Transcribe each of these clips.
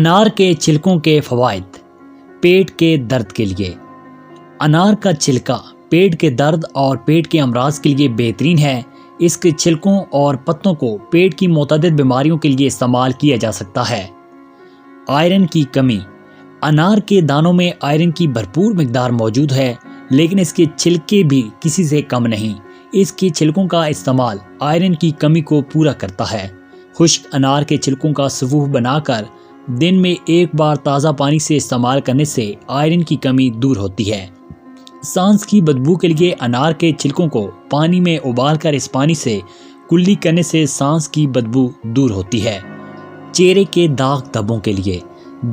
انار کے چھلکوں کے فوائد۔ پیٹ کے درد کے لیے انار کا چھلکا پیٹ کے درد اور پیٹ کے امراض کے لیے بہترین ہے۔ اس کے چھلکوں اور پتوں کو پیٹ کی متعدد بیماریوں کے لیے استعمال کیا جا سکتا ہے۔ آئرن کی کمی۔ انار کے دانوں میں آئرن کی بھرپور مقدار موجود ہے، لیکن اس کے چھلکے بھی کسی سے کم نہیں۔ اس کے چھلکوں کا استعمال آئرن کی کمی کو پورا کرتا ہے۔ خشک انار کے چھلکوں کا صفوف بنا کر دن میں ایک بار تازہ پانی سے استعمال کرنے سے آئرن کی کمی دور ہوتی ہے۔ سانس کی بدبو کے لیے انار کے چھلکوں کو پانی میں ابال کر اس پانی سے کلی کرنے سے سانس کی بدبو دور ہوتی ہے۔ چہرے کے داغ دھبوں کے لیے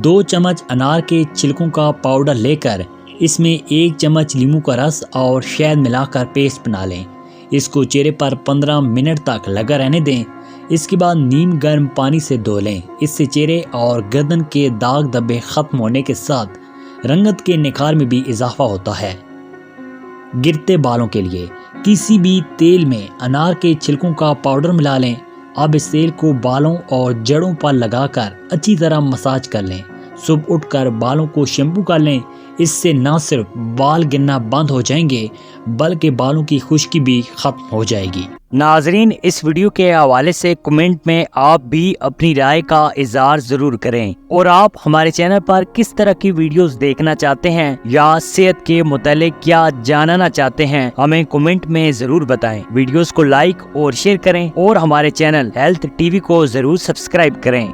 2 چمچ انار کے چھلکوں کا پاؤڈر لے کر اس میں 1 چمچ لیموں کا رس اور شہد ملا کر پیسٹ بنا لیں۔ اس کو چہرے پر 15 منٹ تک لگا رہنے دیں۔ اس کے بعد نیم گرم پانی سے دھو لیں۔ اس سے چہرے اور گردن کے داغ دھبے ختم ہونے کے ساتھ رنگت کے نکھار میں بھی اضافہ ہوتا ہے۔ گرتے بالوں کے لیے کسی بھی تیل میں انار کے چھلکوں کا پاؤڈر ملا لیں۔ اب اس تیل کو بالوں اور جڑوں پر لگا کر اچھی طرح مساج کر لیں۔ صبح اٹھ کر بالوں کو شیمپو کر لیں۔ اس سے نہ صرف بال گرنا بند ہو جائیں گے بلکہ بالوں کی خشکی بھی ختم ہو جائے گی۔ ناظرین، اس ویڈیو کے حوالے سے کمنٹ میں آپ بھی اپنی رائے کا اظہار ضرور کریں، اور آپ ہمارے چینل پر کس طرح کی ویڈیوز دیکھنا چاہتے ہیں یا صحت کے متعلق کیا جاننا چاہتے ہیں ہمیں کمنٹ میں ضرور بتائیں۔ ویڈیوز کو لائک اور شیئر کریں اور ہمارے چینل ہیلتھ ٹی وی کو ضرور سبسکرائب کریں۔